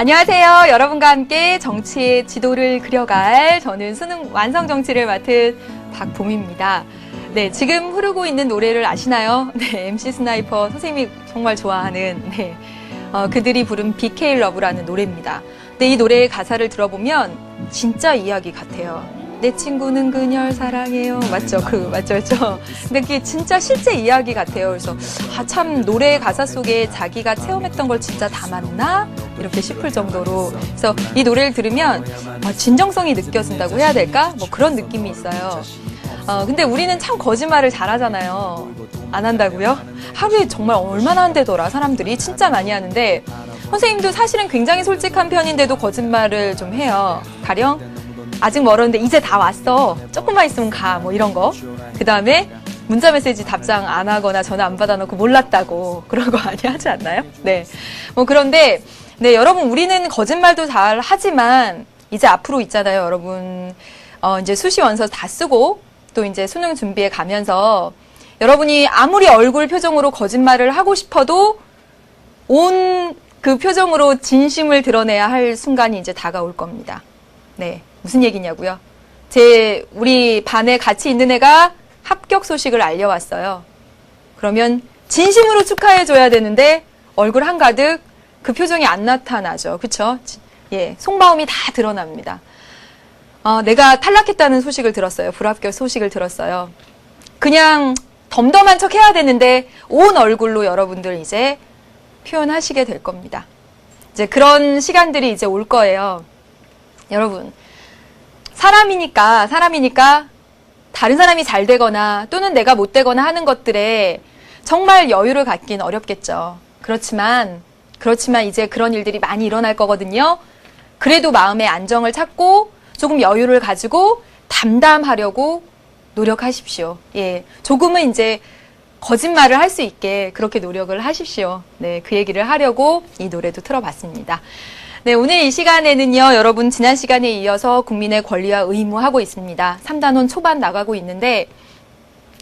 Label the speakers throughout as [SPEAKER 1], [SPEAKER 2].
[SPEAKER 1] 안녕하세요. 여러분과 함께 정치의 지도를 그려갈 저는 수능 완성 정치를 맡은 박봄입니다. 네, 지금 흐르고 있는 노래를 아시나요? 네, MC 스나이퍼 선생님이 정말 좋아하는 그들이 부른 BK 러브라는 노래입니다. 근데 이 노래의 가사를 들어보면 진짜 이야기 같아요. 내 친구는 그녀를 사랑해요. 맞죠? 맞죠? 근데 그게 진짜 실제 이야기 같아요. 그래서 참 노래의 가사 속에 자기가 체험했던 걸 진짜 담았나? 이렇게 싶을 정도로. 그래서 이 노래를 들으면 진정성이 느껴진다고 해야 될까? 뭐 그런 느낌이 있어요. 근데 우리는 참 거짓말을 잘하잖아요. 안 한다고요? 하루에 정말 얼마나 한대더라. 사람들이 진짜 많이 하는데 선생님도 사실은 굉장히 솔직한 편인데도 거짓말을 좀 해요. 가령 아직 멀었는데 이제 다 왔어. 조금만 있으면 가. 뭐 이런 거. 그 다음에 문자 메시지 답장 안 하거나 전화 안 받아놓고 몰랐다고. 그런 거 많이 하지 않나요? 네. 뭐 그런데 네, 여러분 우리는 거짓말도 잘 하지만 이제 앞으로 있잖아요, 여러분. 이제 수시 원서 다 쓰고 또 이제 수능 준비해 가면서 여러분이 아무리 얼굴 표정으로 거짓말을 하고 싶어도 온 그 표정으로 진심을 드러내야 할 순간이 이제 다가올 겁니다. 네. 무슨 얘기냐고요? 우리 반에 같이 있는 애가 합격 소식을 알려왔어요. 그러면 진심으로 축하해줘야 되는데 얼굴 한가득 그 표정이 안 나타나죠. 그쵸? 예, 속마음이 다 드러납니다. 내가 탈락했다는 소식을 들었어요. 불합격 소식을 들었어요. 그냥 덤덤한 척 해야 되는데 온 얼굴로 여러분들 이제 표현하시게 될 겁니다. 이제 그런 시간들이 이제 올 거예요. 여러분, 사람이니까 다른 사람이 잘 되거나 또는 내가 못 되거나 하는 것들에 정말 여유를 갖긴 어렵겠죠. 그렇지만 이제 그런 일들이 많이 일어날 거거든요. 그래도 마음의 안정을 찾고 조금 여유를 가지고 담담하려고 노력하십시오. 예, 조금은 이제 거짓말을 할 수 있게 그렇게 노력을 하십시오. 네, 그 얘기를 하려고 이 노래도 틀어봤습니다. 네, 오늘 이 시간에는요, 여러분 지난 시간에 이어서 국민의 권리와 의무 하고 있습니다. 3단원 초반 나가고 있는데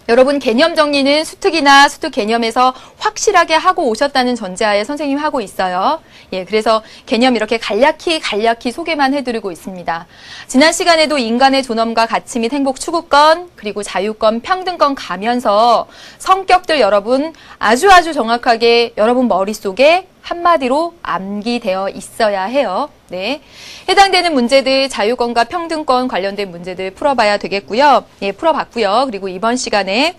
[SPEAKER 1] 여러분 개념 정리는 수특이나 수특 개념에서 확실하게 하고 오셨다는 전제하에 선생님 하고 있어요. 예, 그래서 개념 이렇게 간략히 소개만 해드리고 있습니다. 지난 시간에도 인간의 존엄과 가치 및 행복 추구권, 그리고 자유권, 평등권 가면서 성격들 여러분 아주 정확하게 여러분 머릿속에 한마디로 암기되어 있어야 해요. 네. 해당되는 문제들, 자유권과 평등권 관련된 문제들 풀어봐야 되겠고요. 예, 풀어봤고요. 그리고 이번 시간에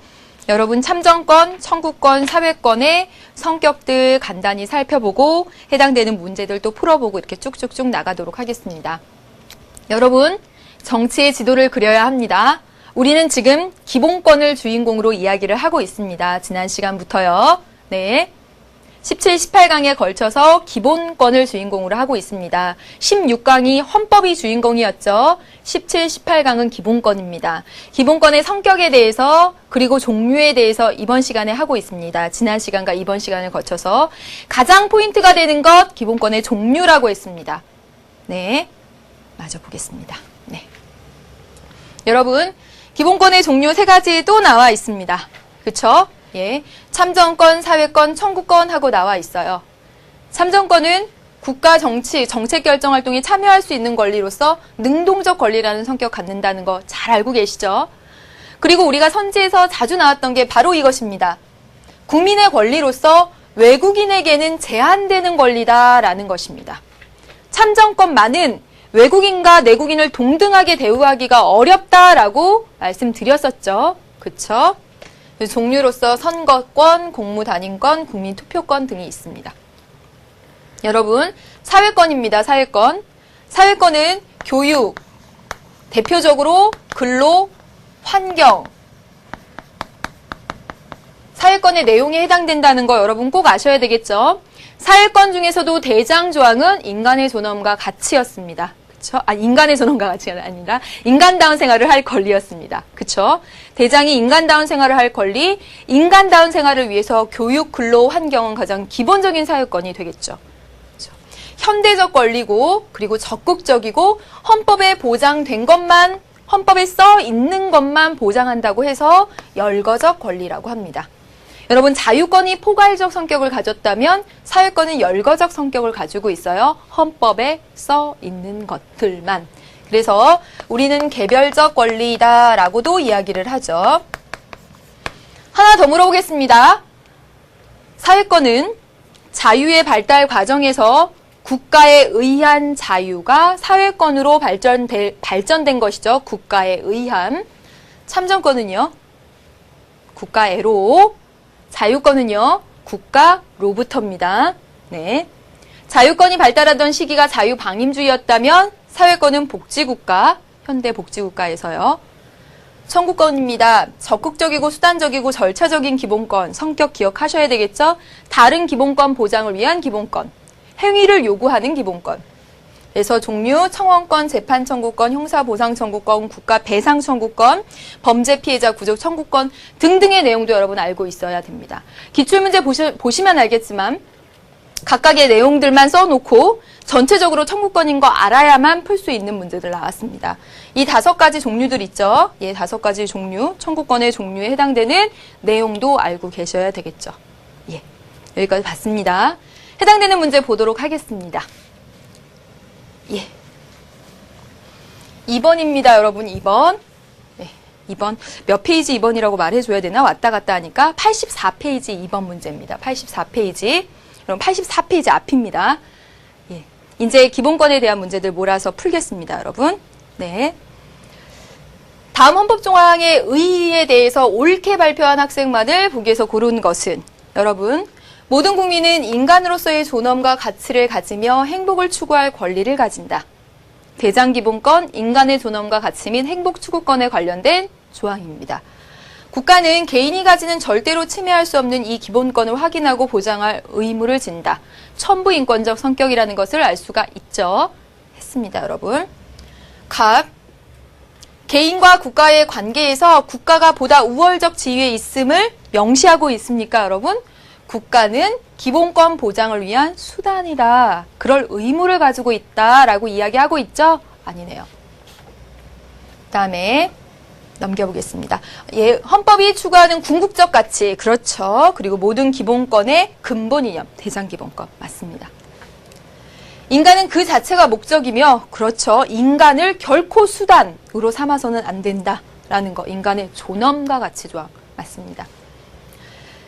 [SPEAKER 1] 여러분 참정권, 청구권, 사회권의 성격들 간단히 살펴보고 해당되는 문제들 또 풀어보고 이렇게 쭉쭉쭉 나가도록 하겠습니다. 여러분, 정치의 지도를 그려야 합니다. 우리는 지금 기본권을 주인공으로 이야기를 하고 있습니다. 지난 시간부터요. 네. 17, 18강에 걸쳐서 기본권을 주인공으로 하고 있습니다. 16강이 헌법이 주인공이었죠. 17, 18강은 기본권입니다. 기본권의 성격에 대해서 그리고 종류에 대해서 이번 시간에 하고 있습니다. 지난 시간과 이번 시간을 거쳐서 가장 포인트가 되는 것 기본권의 종류라고 했습니다. 네, 마저 보겠습니다. 네, 여러분 기본권의 종류 3가지 또 나와 있습니다. 그렇죠? 예, 참정권, 사회권, 청구권 하고 나와 있어요. 참정권은 국가 정책 결정 활동에 참여할 수 있는 권리로서 능동적 권리라는 성격 갖는다는 거 잘 알고 계시죠? 그리고 우리가 선지에서 자주 나왔던 게 바로 이것입니다. 국민의 권리로서 외국인에게는 제한되는 권리다라는 것입니다. 참정권만은 외국인과 내국인을 동등하게 대우하기가 어렵다라고 말씀드렸었죠. 그쵸? 종류로서 선거권, 공무단임권, 국민투표권 등이 있습니다. 여러분, 사회권입니다. 사회권. 사회권은 교육, 대표적으로 근로, 환경. 사회권의 내용에 해당된다는 거 여러분 꼭 아셔야 되겠죠? 사회권 중에서도 대장조항은 인간의 존엄과 가치였습니다. 그쵸? 인간의 존엄과 가치가 아니라 인간다운 생활을 할 권리였습니다. 그쵸? 대장이 인간다운 생활을 할 권리, 인간다운 생활을 위해서 교육, 근로, 환경은 가장 기본적인 사회권이 되겠죠. 그쵸? 현대적 권리고, 그리고 적극적이고, 헌법에 보장된 것만, 헌법에 써 있는 것만 보장한다고 해서 열거적 권리라고 합니다. 여러분, 자유권이 포괄적 성격을 가졌다면 사회권은 열거적 성격을 가지고 있어요. 헌법에 써 있는 것들만. 그래서 우리는 개별적 권리다라고도 이야기를 하죠. 하나 더 물어보겠습니다. 사회권은 자유의 발달 과정에서 국가에 의한 자유가 사회권으로 발전된 것이죠. 국가에 의한. 참정권은요, 국가애로. 자유권은요, 국가로부터입니다. 네. 자유권이 발달하던 시기가 자유방임주의였다면 사회권은 복지국가, 현대복지국가에서요. 청구권입니다. 적극적이고 수단적이고 절차적인 기본권, 성격 기억하셔야 되겠죠? 다른 기본권 보장을 위한 기본권, 행위를 요구하는 기본권. 그래서 종류, 청원권, 재판 청구권, 형사보상 청구권, 국가 배상 청구권, 범죄 피해자 구조 청구권 등등의 내용도 여러분 알고 있어야 됩니다. 기출문제 보시면 알겠지만 각각의 내용들만 써놓고 전체적으로 청구권인 거 알아야만 풀 수 있는 문제들 나왔습니다. 이 5가지 종류들 있죠. 예, 5가지 종류, 청구권의 종류에 해당되는 내용도 알고 계셔야 되겠죠. 예, 여기까지 봤습니다. 해당되는 문제 보도록 하겠습니다. 예. 2번입니다, 여러분. 2번. 네, 2번. 몇 페이지 2번이라고 말해줘야 되나? 왔다 갔다 하니까 84페이지 2번 문제입니다. 84페이지. 그럼 84페이지 앞입니다. 예. 이제 기본권에 대한 문제들 몰아서 풀겠습니다, 여러분. 네. 다음 헌법조항의 의의에 대해서 옳게 발표한 학생만을 보기에서 고른 것은, 여러분, 모든 국민은 인간으로서의 존엄과 가치를 가지며 행복을 추구할 권리를 가진다. 대장기본권, 인간의 존엄과 가치 및 행복 추구권에 관련된 조항입니다. 국가는 개인이 가지는 절대로 침해할 수 없는 이 기본권을 확인하고 보장할 의무를 진다. 천부인권적 성격이라는 것을 알 수가 있죠. 했습니다, 여러분. 각 개인과 국가의 관계에서 국가가 보다 우월적 지위에 있음을 명시하고 있습니까, 여러분? 국가는 기본권 보장을 위한 수단이다. 그럴 의무를 가지고 있다라고 이야기하고 있죠? 아니네요. 다음에 넘겨보겠습니다. 예, 헌법이 추구하는 궁극적 가치, 그렇죠. 그리고 모든 기본권의 근본 이념, 대장기본권, 맞습니다. 인간은 그 자체가 목적이며, 그렇죠. 인간을 결코 수단으로 삼아서는 안 된다라는 거, 인간의 존엄과 가치 조항, 맞습니다.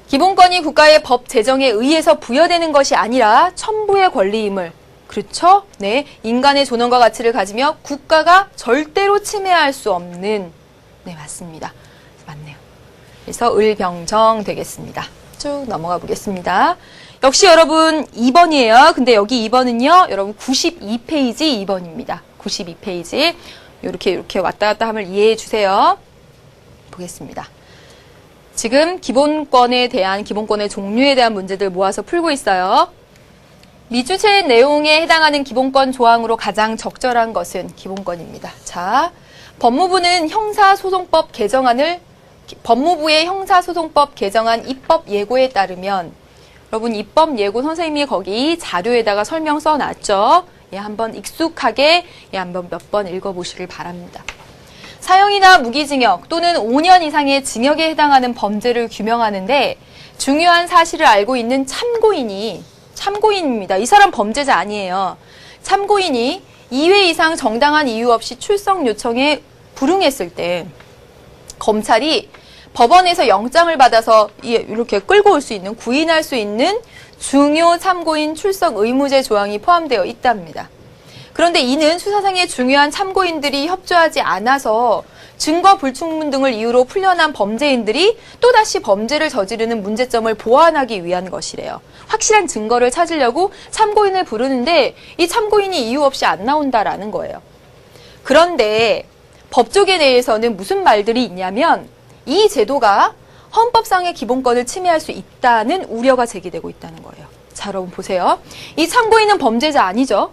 [SPEAKER 1] 기본권이 국가의 법 제정에 의해서 부여되는 것이 아니라 천부의 권리임을, 그렇죠? 네, 인간의 존엄과 가치를 가지며 국가가 절대로 침해할 수 없는, 네, 맞습니다. 맞네요. 그래서 을병정 되겠습니다. 쭉 넘어가 보겠습니다. 역시 여러분 2번이에요. 근데 여기 2번은요, 여러분 92페이지 2번입니다. 92페이지. 이렇게 왔다 갔다 함을 이해해 주세요. 보겠습니다. 지금 기본권에 대한, 기본권의 종류에 대한 문제들 모아서 풀고 있어요. 미주체 내용에 해당하는 기본권 조항으로 가장 적절한 것은 기본권입니다. 자, 법무부의 형사소송법 개정안 입법 예고에 따르면, 여러분 입법 예고 선생님이 거기 자료에다가 설명 써놨죠. 예, 한번 익숙하게 한번 몇 번 읽어보시길 바랍니다. 사형이나 무기징역 또는 5년 이상의 징역에 해당하는 범죄를 규명하는데 중요한 사실을 알고 있는 참고인입니다. 이 사람 범죄자 아니에요. 참고인이 2회 이상 정당한 이유 없이 출석 요청에 불응했을 때 검찰이 법원에서 영장을 받아서 이렇게 끌고 올 수 있는, 구인할 수 있는 중요 참고인 출석 의무제 조항이 포함되어 있답니다. 그런데 이는 수사상의 중요한 참고인들이 협조하지 않아서 증거 불충분 등을 이유로 풀려난 범죄인들이 또다시 범죄를 저지르는 문제점을 보완하기 위한 것이래요. 확실한 증거를 찾으려고 참고인을 부르는데 이 참고인이 이유 없이 안 나온다라는 거예요. 그런데 법조계 내에서는 무슨 말들이 있냐면 이 제도가 헌법상의 기본권을 침해할 수 있다는 우려가 제기되고 있다는 거예요. 자, 여러분 보세요. 이 참고인은 범죄자 아니죠?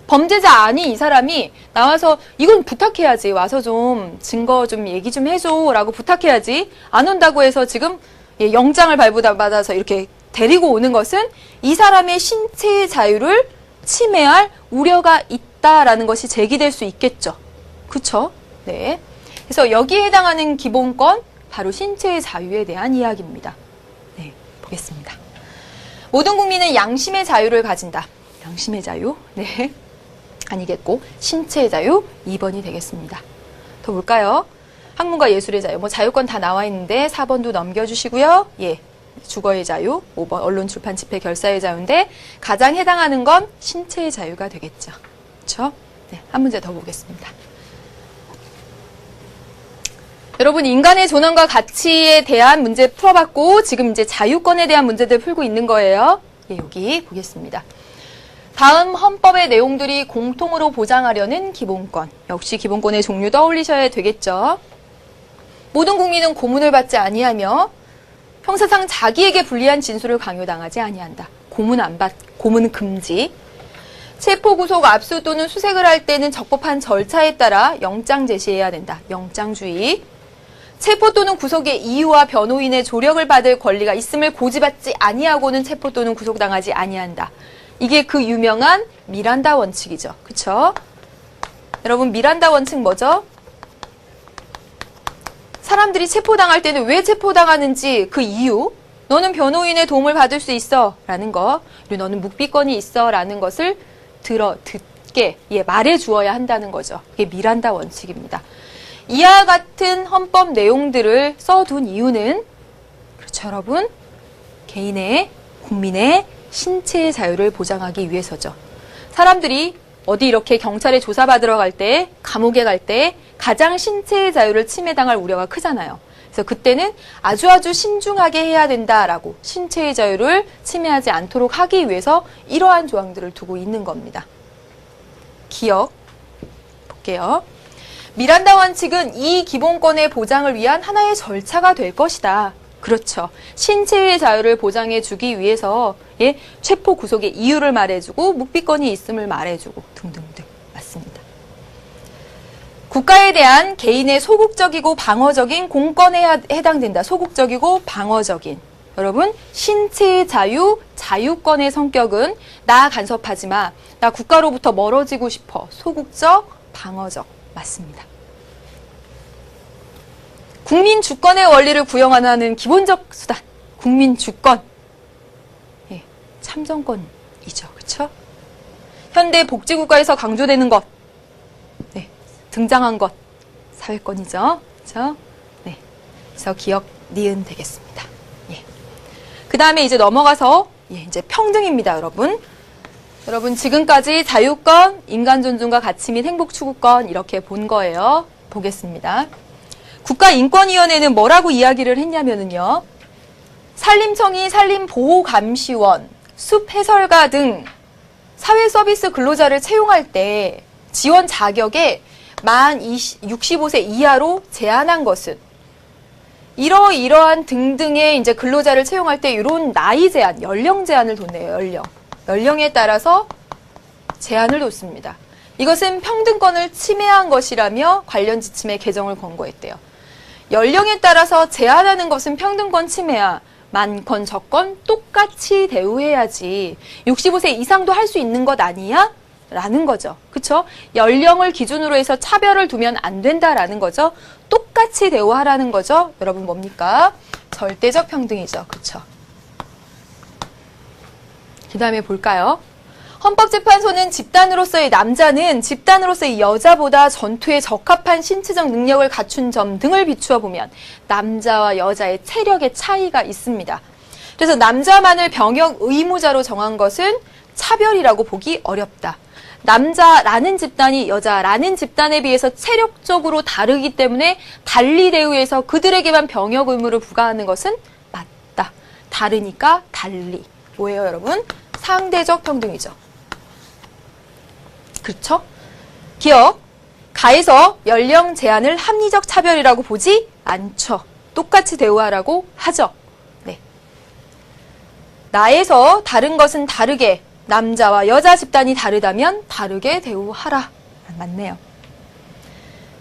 [SPEAKER 1] 범죄자 아닌 이 사람이 나와서 이건 부탁해야지, 와서 좀 증거 좀 얘기 좀 해줘 라고 부탁해야지, 안 온다고 해서 지금 영장을 발부받아서 이렇게 데리고 오는 것은 이 사람의 신체의 자유를 침해할 우려가 있다라는 것이 제기될 수 있겠죠. 그쵸? 네. 그래서 여기에 해당하는 기본권, 바로 신체의 자유에 대한 이야기입니다. 네. 보겠습니다. 모든 국민은 양심의 자유를 가진다. 양심의 자유? 네. 아니겠고, 신체의 자유? 2번이 되겠습니다. 더 볼까요? 학문과 예술의 자유. 뭐 자유권 다 나와 있는데 4번도 넘겨주시고요. 예. 주거의 자유, 5번 언론, 출판, 집회, 결사의 자유인데 가장 해당하는 건 신체의 자유가 되겠죠. 그렇죠? 네, 한 문제 더 보겠습니다. 여러분, 인간의 존엄과 가치에 대한 문제 풀어봤고 지금 이제 자유권에 대한 문제들 풀고 있는 거예요. 예, 여기 보겠습니다. 다음 헌법의 내용들이 공통으로 보장하려는 기본권. 역시 기본권의 종류 떠올리셔야 되겠죠. 모든 국민은 고문을 받지 아니하며 형사상 자기에게 불리한 진술을 강요당하지 아니한다. 고문 금지. 체포, 구속, 압수 또는 수색을 할 때는 적법한 절차에 따라 영장 제시해야 된다. 영장주의. 체포 또는 구속의 이유와 변호인의 조력을 받을 권리가 있음을 고지받지 아니하고는 체포 또는 구속당하지 아니한다. 이게 그 유명한 미란다 원칙이죠. 그쵸? 여러분, 미란다 원칙 뭐죠? 사람들이 체포당할 때는 왜 체포당하는지 그 이유, 너는 변호인의 도움을 받을 수 있어 라는 거, 그리고 너는 묵비권이 있어 라는 것을 듣게 말해 주어야 한다는 거죠. 이게 미란다 원칙입니다. 이와 같은 헌법 내용들을 써둔 이유는 그렇죠, 여러분? 개인의, 국민의 신체의 자유를 보장하기 위해서죠. 사람들이 어디 이렇게 경찰에 조사받으러 갈 때, 감옥에 갈 때 가장 신체의 자유를 침해당할 우려가 크잖아요. 그래서 그때는 아주 신중하게 해야 된다라고 신체의 자유를 침해하지 않도록 하기 위해서 이러한 조항들을 두고 있는 겁니다. 기억 볼게요. 미란다 원칙은 이 기본권의 보장을 위한 하나의 절차가 될 것이다. 그렇죠. 신체의 자유를 보장해주기 위해서 체포 구속의 이유를 말해주고 묵비권이 있음을 말해주고 등등등. 맞습니다. 국가에 대한 개인의 소극적이고 방어적인 공권에 해당된다. 소극적이고 방어적인. 여러분, 신체의 자유, 자유권의 성격은 나 간섭하지 마. 나 국가로부터 멀어지고 싶어. 소극적, 방어적. 맞습니다. 국민 주권의 원리를 구현하는 기본적 수단. 국민 주권. 예, 참정권이죠. 그렇죠? 현대 복지국가에서 강조되는 것. 네, 등장한 것. 사회권이죠. 그렇죠? 네. 그래서 기억 니은 되겠습니다. 예. 그다음에 이제 넘어가서 이제 평등입니다, 여러분. 여러분, 지금까지 자유권, 인간 존중과 가치 및 행복 추구권 이렇게 본 거예요. 보겠습니다. 국가인권위원회는 뭐라고 이야기를 했냐면요. 산림청이 산림보호감시원, 숲해설가 등 사회서비스 근로자를 채용할 때 지원 자격에 만 65세 이하로 제한한 것은 이러한 등등의 이제 근로자를 채용할 때 이런 나이 제한, 연령 제한을 뒀네요. 연령에 따라서 제한을 뒀습니다. 이것은 평등권을 침해한 것이라며 관련 지침의 개정을 권고했대요. 연령에 따라서 제한하는 것은 평등권 침해야. 많건 적건 똑같이 대우해야지. 65세 이상도 할 수 있는 것 아니야? 라는 거죠. 그쵸? 연령을 기준으로 해서 차별을 두면 안 된다라는 거죠. 똑같이 대우하라는 거죠. 여러분 뭡니까? 절대적 평등이죠. 그쵸? 그 다음에 볼까요? 헌법재판소는 집단으로서의 남자는 집단으로서의 여자보다 전투에 적합한 신체적 능력을 갖춘 점 등을 비추어 보면 남자와 여자의 체력의 차이가 있습니다. 그래서 남자만을 병역 의무자로 정한 것은 차별이라고 보기 어렵다. 남자라는 집단이 여자라는 집단에 비해서 체력적으로 다르기 때문에 달리 대우해서 그들에게만 병역 의무를 부과하는 것은 맞다. 다르니까 달리. 뭐예요, 여러분? 상대적 평등이죠. 그렇죠? 기억, 가에서 연령 제한을 합리적 차별이라고 보지 않죠. 똑같이 대우하라고 하죠. 네. 나에서 다른 것은 다르게, 남자와 여자 집단이 다르다면 다르게 대우하라. 맞네요.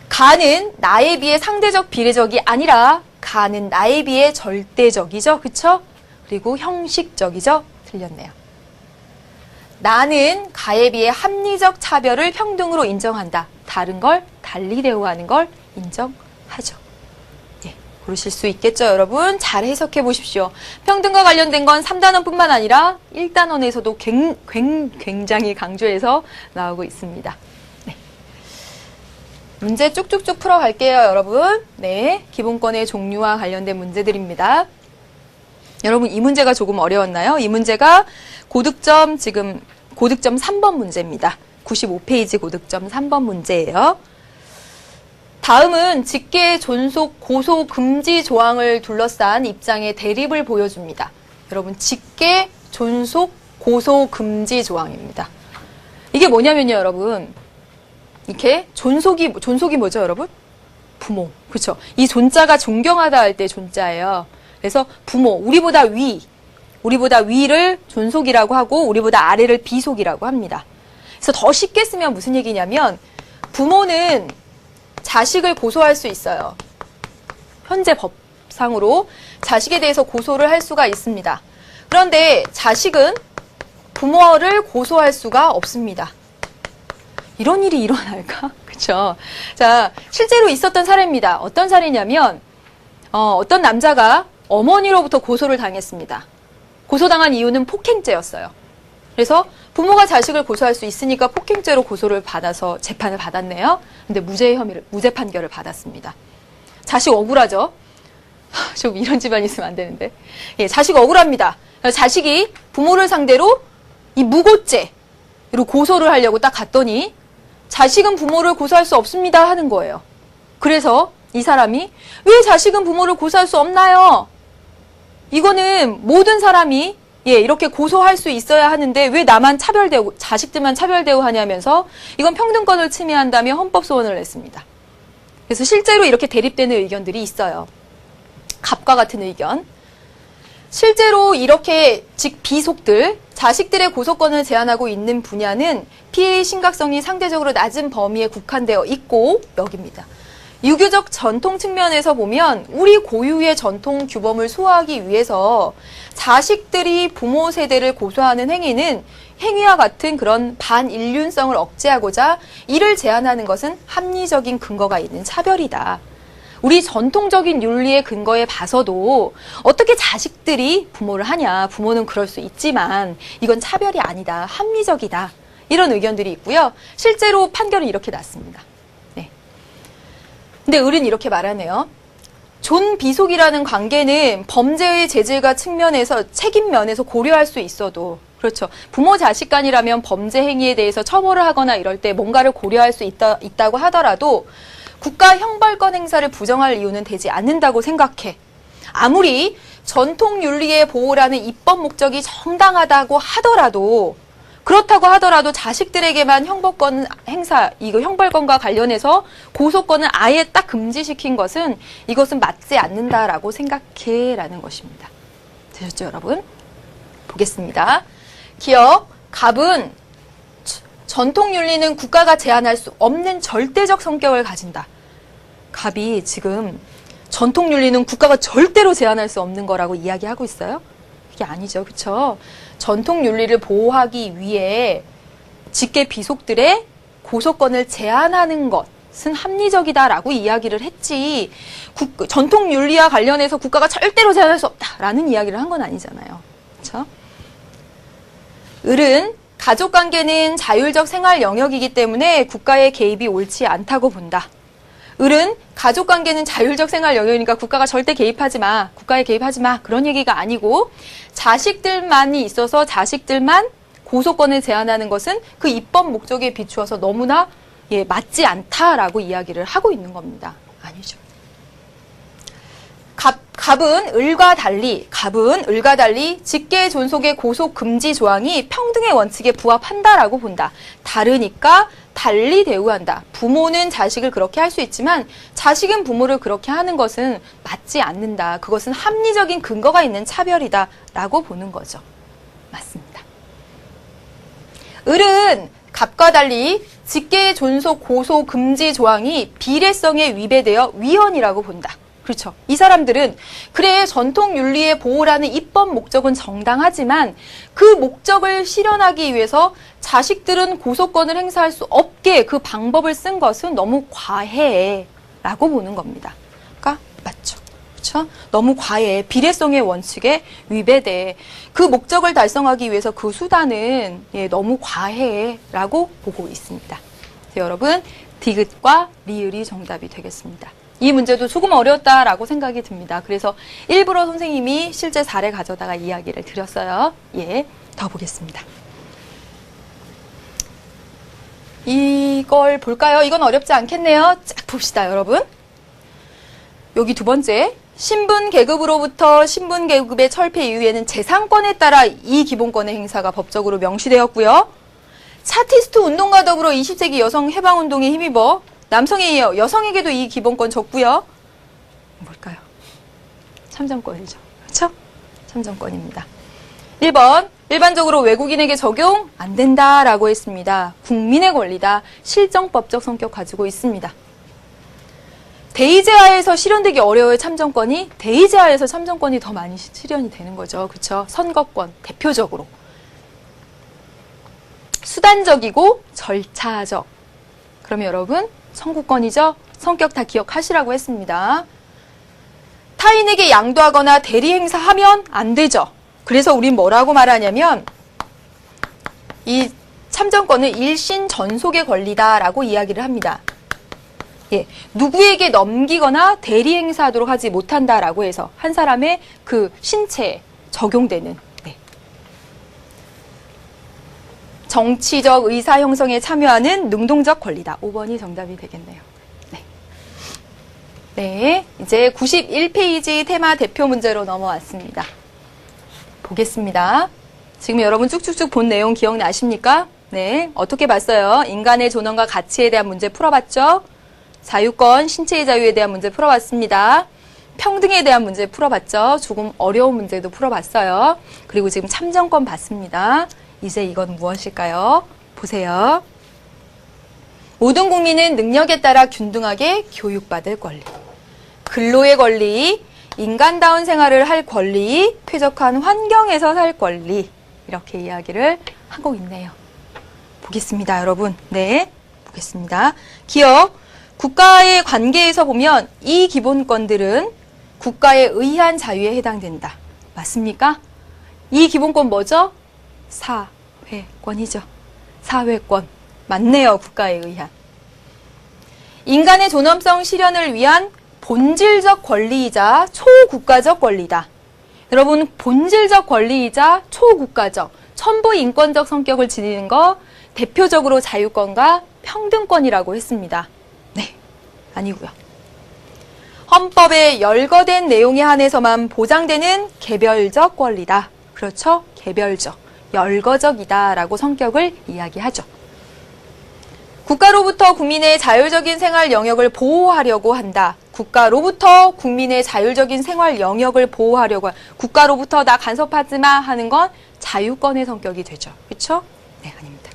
[SPEAKER 1] 가는 나에 비해 상대적 비례적이 아니라 가는 나에 비해 절대적이죠. 그쵸? 그리고 형식적이죠. 틀렸네요. 나는 가에 비해 합리적 차별을 평등으로 인정한다. 다른 걸 달리 대우하는 걸 인정하죠. 예, 고르실 수 있겠죠, 여러분? 잘 해석해 보십시오. 평등과 관련된 건 3단원뿐만 아니라 1단원에서도 굉장히 강조해서 나오고 있습니다. 네. 문제 쭉쭉쭉 풀어갈게요, 여러분. 네, 기본권의 종류와 관련된 문제들입니다. 여러분, 이 문제가 조금 어려웠나요? 이 문제가 고득점 3번 문제입니다. 95페이지 고득점 3번 문제예요. 다음은 직계, 존속, 고소, 금지 조항을 둘러싼 입장의 대립을 보여줍니다. 여러분, 직계, 존속, 고소, 금지 조항입니다. 이게 뭐냐면요, 여러분. 이렇게 존속이 뭐죠, 여러분? 부모. 그렇죠? 이 존자가 존경하다 할 때 존자예요. 그래서 부모, 우리보다 위를 존속이라고 하고 우리보다 아래를 비속이라고 합니다. 그래서 더 쉽게 쓰면 무슨 얘기냐면 부모는 자식을 고소할 수 있어요. 현재 법상으로 자식에 대해서 고소를 할 수가 있습니다. 그런데 자식은 부모를 고소할 수가 없습니다. 이런 일이 일어날까? 그렇죠? 자, 실제로 있었던 사례입니다. 어떤 사례냐면 어떤 남자가 어머니로부터 고소를 당했습니다. 고소당한 이유는 폭행죄였어요. 그래서 부모가 자식을 고소할 수 있으니까 폭행죄로 고소를 받아서 재판을 받았네요. 근데 무죄 판결을 받았습니다. 자식 억울하죠? 좀 이런 집안 있으면 안 되는데. 예, 자식 억울합니다. 자식이 부모를 상대로 이 무고죄로 고소를 하려고 딱 갔더니 자식은 부모를 고소할 수 없습니다 하는 거예요. 그래서 이 사람이 왜 자식은 부모를 고소할 수 없나요? 이거는 모든 사람이 이렇게 고소할 수 있어야 하는데 왜 나만 차별되고 자식들만 차별되고 하냐면서 이건 평등권을 침해한다며 헌법소원을 냈습니다. 그래서 실제로 이렇게 대립되는 의견들이 있어요. 갑과 같은 의견. 실제로 이렇게 비속들, 자식들의 고소권을 제한하고 있는 분야는 피해의 심각성이 상대적으로 낮은 범위에 국한되어 있고 여기입니다. 유교적 전통 측면에서 보면 우리 고유의 전통 규범을 소화하기 위해서 자식들이 부모 세대를 고소하는 행위는 행위와 같은 그런 반인륜성을 억제하고자 이를 제한하는 것은 합리적인 근거가 있는 차별이다. 우리 전통적인 윤리의 근거에 봐서도 어떻게 자식들이 부모를 하냐. 부모는 그럴 수 있지만 이건 차별이 아니다. 합리적이다. 이런 의견들이 있고요. 실제로 판결은 이렇게 났습니다. 근데 을은 이렇게 말하네요. 존비속이라는 관계는 범죄의 재질과 측면에서 책임 면에서 고려할 수 있어도 그렇죠. 부모 자식 간이라면 범죄 행위에 대해서 처벌을 하거나 이럴 때 뭔가를 고려할 수 있다고 하더라도 국가 형벌권 행사를 부정할 이유는 되지 않는다고 생각해. 아무리 전통 윤리의 보호라는 입법 목적이 정당하다고 하더라도 그렇다고 하더라도 자식들에게만 형벌권 행사, 이거 형벌권과 관련해서 고소권을 아예 딱 금지시킨 것은 이것은 맞지 않는다라고 생각해 라는 것입니다. 되셨죠, 여러분? 보겠습니다. 기억, 갑은 전통 윤리는 국가가 제한할 수 없는 절대적 성격을 가진다. 갑이 지금 전통 윤리는 국가가 절대로 제한할 수 없는 거라고 이야기하고 있어요? 그게 아니죠. 그렇죠? 전통 윤리를 보호하기 위해 직계 비속들의 고소권을 제한하는 것은 합리적이다라고 이야기를 했지 전통 윤리와 관련해서 국가가 절대로 제한할 수 없다라는 이야기를 한 건 아니잖아요. 그렇죠? 을은 가족관계는 자율적 생활 영역이기 때문에 국가의 개입이 옳지 않다고 본다. 을은 가족관계는 자율적 생활 영역이니까 국가가 절대 개입하지 마. 국가에 개입하지 마. 그런 얘기가 아니고 자식들만이 있어서 자식들만 고소권을 제한하는 것은 그 입법 목적에 비추어서 너무나 맞지 않다라고 이야기를 하고 있는 겁니다. 아니죠. 갑은 을과 달리 직계 존속의 고소 금지 조항이 평등의 원칙에 부합한다라고 본다. 다르니까 달리 대우한다. 부모는 자식을 그렇게 할 수 있지만 자식은 부모를 그렇게 하는 것은 맞지 않는다. 그것은 합리적인 근거가 있는 차별이다 라고 보는 거죠. 맞습니다. 을은 갑과 달리 직계 존속 고소 금지 조항이 비례성에 위배되어 위헌이라고 본다. 그렇죠. 이 사람들은 그래 전통 윤리의 보호라는 입법 목적은 정당하지만 그 목적을 실현하기 위해서 자식들은 고소권을 행사할 수 없게 그 방법을 쓴 것은 너무 과해 라고 보는 겁니다. 그러니까 맞죠. 너무 과해. 비례성의 원칙에 위배돼. 그 목적을 달성하기 위해서 그 수단은 너무 과해라고 보고 있습니다. 여러분, 디귿과 리을이 정답이 되겠습니다. 이 문제도 조금 어려웠다라고 생각이 듭니다. 그래서 일부러 선생님이 실제 사례 가져다가 이야기를 드렸어요. 더 보겠습니다. 이걸 볼까요? 이건 어렵지 않겠네요. 쫙 봅시다, 여러분. 여기 두 번째. 신분 계급으로부터 신분 계급의 철폐 이후에는 재산권에 따라 이 기본권의 행사가 법적으로 명시되었고요. 차티스트 운동과 더불어 20세기 여성 해방운동에 힘입어 남성에 이어 여성에게도 이 기본권 줬고요. 뭘까요? 참정권이죠. 그렇죠? 참정권입니다. 1번, 일반적으로 외국인에게 적용 안 된다라고 했습니다. 국민의 권리다. 실정법적 성격 가지고 있습니다. 대의제하에서 실현되기 어려워요, 참정권이. 대의제하에서 참정권이 더 많이 실현이 되는 거죠. 그렇죠? 선거권, 대표적으로. 수단적이고 절차적. 그러면 여러분, 청구권이죠? 성격 다 기억하시라고 했습니다. 타인에게 양도하거나 대리 행사하면 안 되죠. 그래서 우린 뭐라고 말하냐면 이 참정권은 일신 전속의 권리다라고 이야기를 합니다. 누구에게 넘기거나 대리 행사하도록 하지 못한다라고 해서 한 사람의 그 신체에 적용되는 정치적 의사 형성에 참여하는 능동적 권리다. 5번이 정답이 되겠네요. 네, 이제 91페이지 테마 대표 문제로 넘어왔습니다. 보겠습니다. 지금 여러분 쭉쭉쭉 본 내용 기억나십니까? 네, 어떻게 봤어요? 인간의 존엄과 가치에 대한 문제 풀어봤죠? 자유권, 신체의 자유에 대한 문제 풀어봤습니다. 평등에 대한 문제 풀어봤죠? 조금 어려운 문제도 풀어봤어요. 그리고 지금 참정권 봤습니다. 이제 이건 무엇일까요? 보세요. 모든 국민은 능력에 따라 균등하게 교육받을 권리, 근로의 권리, 인간다운 생활을 할 권리, 쾌적한 환경에서 살 권리, 이렇게 이야기를 하고 있네요. 보겠습니다, 여러분. 네, 보겠습니다. 기업, 국가의 관계에서 보면 이 기본권들은 국가의 의한 자유에 해당된다. 맞습니까? 이 기본권 뭐죠? 사회권이죠. 사회권. 맞네요. 국가에 의한. 인간의 존엄성 실현을 위한 본질적 권리이자 초국가적 권리다. 여러분, 본질적 권리이자 초국가적, 천부 인권적 성격을 지니는 거 대표적으로 자유권과 평등권이라고 했습니다. 네, 아니고요. 헌법에 열거된 내용에 한해서만 보장되는 개별적 권리다. 그렇죠? 개별적. 열거적이다라고 성격을 이야기하죠. 국가로부터 국민의 자율적인 생활 영역을 보호하려고 한다. 국가로부터 국민의 자율적인 생활 영역을 보호하려고 국가로부터 나 간섭하지 마 하는 건 자유권의 성격이 되죠. 그렇죠? 네, 아닙니다.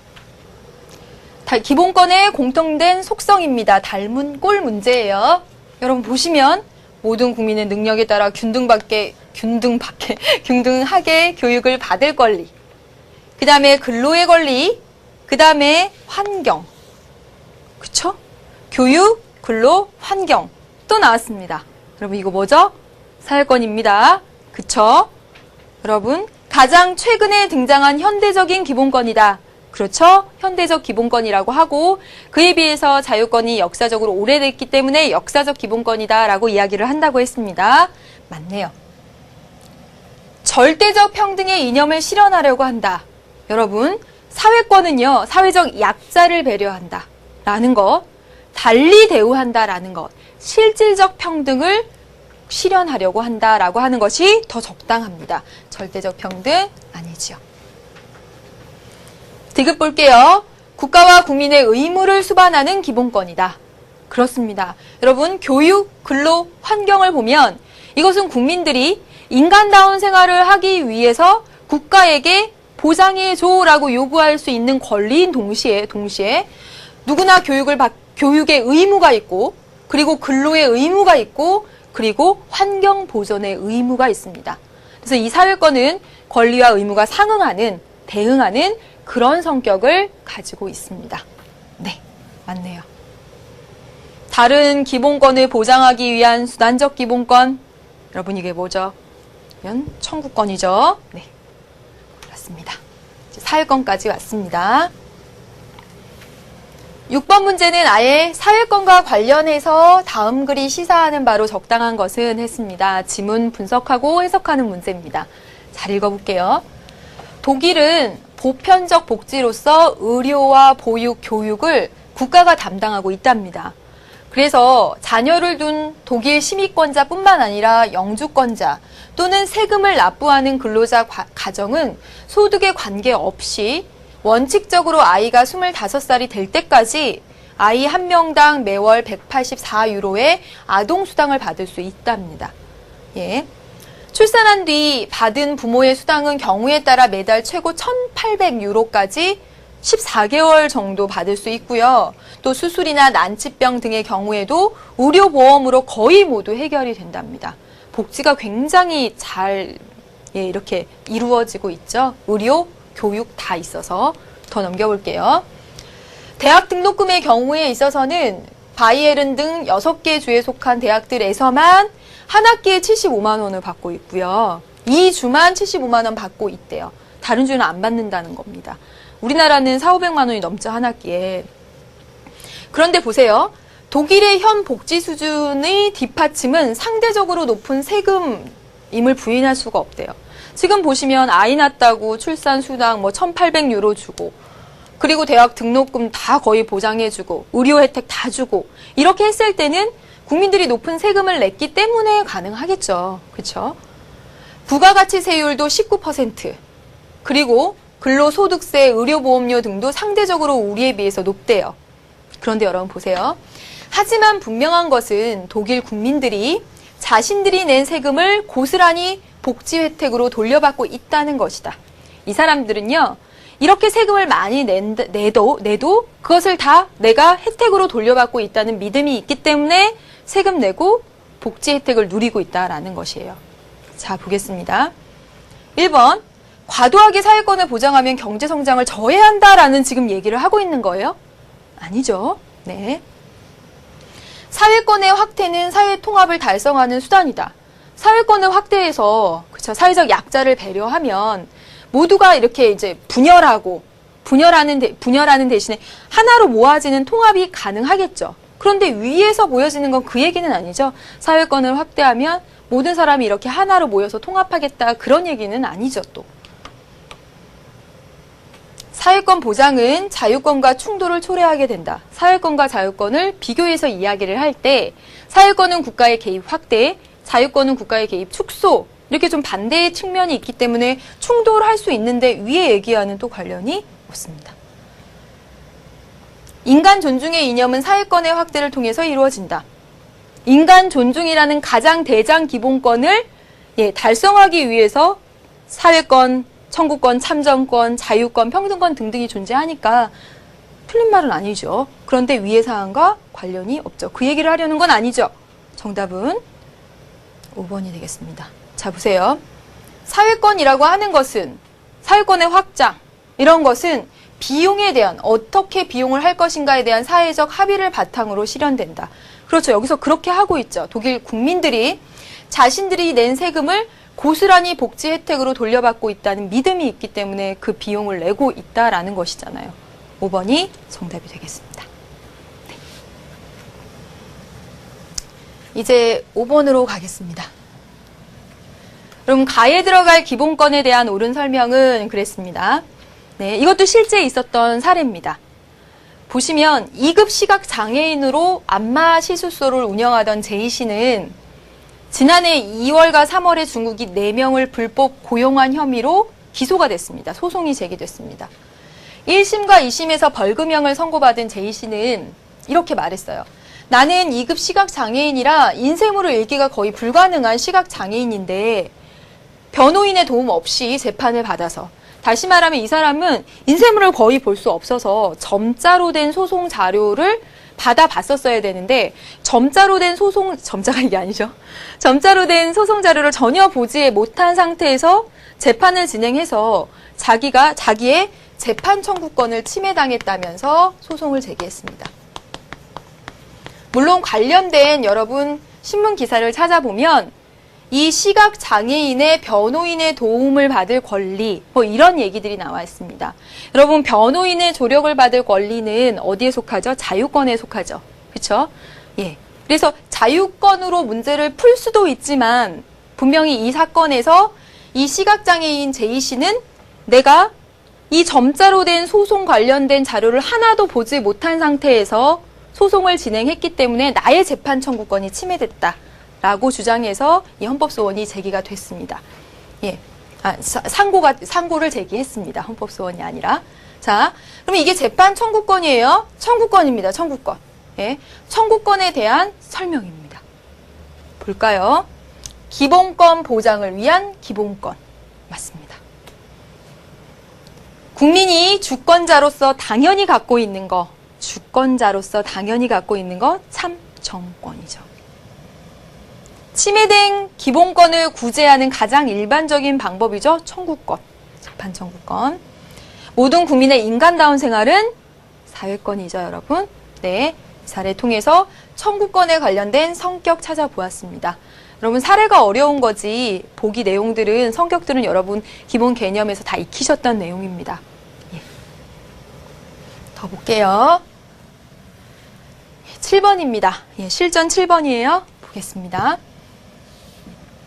[SPEAKER 1] 기본권의 공통된 속성입니다. 닮은 꼴 문제예요. 여러분 보시면 모든 국민의 능력에 따라 균등하게 교육을 받을 권리, 그 다음에 근로의 권리, 그 다음에 환경. 그쵸? 교육, 근로, 환경. 또 나왔습니다. 여러분 이거 뭐죠? 사회권입니다. 그쵸? 여러분 가장 최근에 등장한 현대적인 기본권이다. 그렇죠? 현대적 기본권이라고 하고 그에 비해서 자유권이 역사적으로 오래됐기 때문에 역사적 기본권이다 라고 이야기를 한다고 했습니다. 맞네요. 절대적 평등의 이념을 실현하려고 한다. 여러분, 사회권은요, 사회적 약자를 배려한다. 라는 것, 달리 대우한다. 라는 것, 실질적 평등을 실현하려고 한다. 라고 하는 것이 더 적당합니다. 절대적 평등 아니지요. 디귿 볼게요. 국가와 국민의 의무를 수반하는 기본권이다. 그렇습니다. 여러분, 교육, 근로, 환경을 보면 이것은 국민들이 인간다운 생활을 하기 위해서 국가에게 보장해줘라고 요구할 수 있는 권리인 동시에 누구나 교육의 의무가 있고 그리고 근로의 의무가 있고 그리고 환경 보존의 의무가 있습니다. 그래서 이 사회권은 권리와 의무가 상응하는, 대응하는 그런 성격을 가지고 있습니다. 네, 맞네요. 다른 기본권을 보장하기 위한 수단적 기본권, 여러분 이게 뭐죠? 청구권이죠. 네, 그렇습니다. 사회권까지 왔습니다. 6번 문제는 아예 사회권과 관련해서 다음 글이 시사하는 바로 적당한 것은 했습니다. 지문 분석하고 해석하는 문제입니다. 잘 읽어볼게요. 독일은 보편적 복지로서 의료와 보육, 교육을 국가가 담당하고 있답니다. 그래서 자녀를 둔 독일 시민권자뿐만 아니라 영주권자 또는 세금을 납부하는 근로자 가정은 소득에 관계없이 원칙적으로 아이가 25살이 될 때까지 아이 한 명당 매월 184유로의 아동수당을 받을 수 있답니다. 예. 출산한 뒤 받은 부모의 수당은 경우에 따라 매달 최고 1,800유로까지 14개월 정도 받을 수 있고요. 또 수술이나 난치병 등의 경우에도 의료보험으로 거의 모두 해결이 된답니다. 복지가 굉장히 잘 이렇게 이루어지고 있죠. 의료, 교육 다 있어서 더 넘겨볼게요. 대학 등록금의 경우에 있어서는 바이에른 등 6개 주에 속한 대학들에서만 한 학기에 75만 원을 받고 있고요. 2주만 75만 원 받고 있대요. 다른 주는 안 받는다는 겁니다. 우리나라는 400~500만 원이 넘죠, 한 학기에. 그런데 보세요. 독일의 현 복지 수준의 뒷받침은 상대적으로 높은 세금임을 부인할 수가 없대요. 지금 보시면 아이 낳았다고 출산 수당 1,800유로 주고 그리고 대학 등록금 다 거의 보장해주고 의료 혜택 다 주고 이렇게 했을 때는 국민들이 높은 세금을 냈기 때문에 가능하겠죠. 그렇죠? 부가가치세율도 19% 그리고 근로소득세, 의료보험료 등도 상대적으로 우리에 비해서 높대요. 그런데 여러분 보세요. 하지만 분명한 것은 독일 국민들이 자신들이 낸 세금을 고스란히 복지 혜택으로 돌려받고 있다는 것이다. 이 사람들은요. 이렇게 세금을 많이 내도 그것을 다 내가 혜택으로 돌려받고 있다는 믿음이 있기 때문에 세금 내고 복지 혜택을 누리고 있다라는 것이에요. 자, 보겠습니다. 1번. 과도하게 사회권을 보장하면 경제성장을 저해한다라는 지금 얘기를 하고 있는 거예요? 아니죠. 네. 사회권의 확대는 사회 통합을 달성하는 수단이다. 사회권을 확대해서 그쵸, 사회적 약자를 배려하면 모두가 이렇게 이제 분열하는 대신에 하나로 모아지는 통합이 가능하겠죠. 그런데 위에서 보여지는 건 그 얘기는 아니죠. 사회권을 확대하면 모든 사람이 이렇게 하나로 모여서 통합하겠다 그런 얘기는 아니죠 또. 사회권 보장은 자유권과 충돌을 초래하게 된다. 사회권과 자유권을 비교해서 이야기를 할 때 사회권은 국가의 개입 확대, 자유권은 국가의 개입 축소 이렇게 좀 반대의 측면이 있기 때문에 충돌할 수 있는데 위에 얘기와는 또 관련이 없습니다. 인간 존중의 이념은 사회권의 확대를 통해서 이루어진다. 인간 존중이라는 가장 대장 기본권을 달성하기 위해서 사회권, 청구권, 참정권, 자유권, 평등권 등등이 존재하니까 틀린 말은 아니죠. 그런데 위의 사항과 관련이 없죠. 그 얘기를 하려는 건 아니죠. 정답은 5번이 되겠습니다. 자, 보세요. 사회권이라고 하는 것은 사회권의 확장 이런 것은 비용에 대한 어떻게 비용을 할 것인가에 대한 사회적 합의를 바탕으로 실현된다. 그렇죠. 여기서 그렇게 하고 있죠. 독일 국민들이 자신들이 낸 세금을 고스란히 복지 혜택으로 돌려받고 있다는 믿음이 있기 때문에 그 비용을 내고 있다라는 것이잖아요. 5번이 정답이 되겠습니다. 네. 이제 5번으로 가겠습니다. 그럼 가에 들어갈 기본권에 대한 옳은 설명은 그랬습니다. 네, 이것도 실제 있었던 사례입니다. 보시면 2급 시각장애인으로 안마 시술소를 운영하던 제이 씨는 지난해 2월과 3월에 중국이 4명을 불법 고용한 혐의로 기소가 됐습니다. 소송이 제기됐습니다. 1심과 2심에서 벌금형을 선고받은 제이 씨는 이렇게 말했어요. 나는 2급 시각장애인이라 인쇄물을 읽기가 거의 불가능한 시각장애인인데 변호인의 도움 없이 재판을 받아서 다시 말하면 이 사람은 인쇄물을 거의 볼 수 없어서 점자로 된 소송 자료를 받아봤었어야 되는데 점자로 된 점자가 이게 아니죠. 점자로 된 소송 자료를 전혀 보지 못한 상태에서 재판을 진행해서 자기의 재판 청구권을 침해당했다면서 소송을 제기했습니다. 물론 관련된 여러분 신문 기사를 찾아보면 이 시각장애인의 변호인의 도움을 받을 권리, 뭐 이런 얘기들이 나와 있습니다. 여러분, 변호인의 조력을 받을 권리는 어디에 속하죠? 자유권에 속하죠. 그렇죠? 예. 그래서 자유권으로 문제를 풀 수도 있지만 분명히 이 사건에서 이 시각장애인 제이 씨는 내가 이 점자로 된 소송 관련된 자료를 하나도 보지 못한 상태에서 소송을 진행했기 때문에 나의 재판 청구권이 침해됐다라고 주장해서 이 헌법소원이 제기가 됐습니다. 예. 상고를 제기했습니다. 헌법소원이 아니라. 자, 그럼 이게 재판 청구권이에요? 청구권입니다. 청구권. 예. 청구권에 대한 설명입니다. 볼까요? 기본권 보장을 위한 기본권. 맞습니다. 국민이 주권자로서 당연히 갖고 있는 거, 참정권이죠. 침해된 기본권을 구제하는 가장 일반적인 방법이죠. 청구권, 재판 청구권. 모든 국민의 인간다운 생활은 사회권이죠, 여러분. 네, 이 사례 통해서 청구권에 관련된 성격 찾아보았습니다. 여러분, 사례가 어려운 거지 보기 내용들은, 성격들은 여러분 기본 개념에서 다 익히셨던 내용입니다. 예. 더 볼게요. 7번입니다. 예, 실전 7번이에요. 보겠습니다.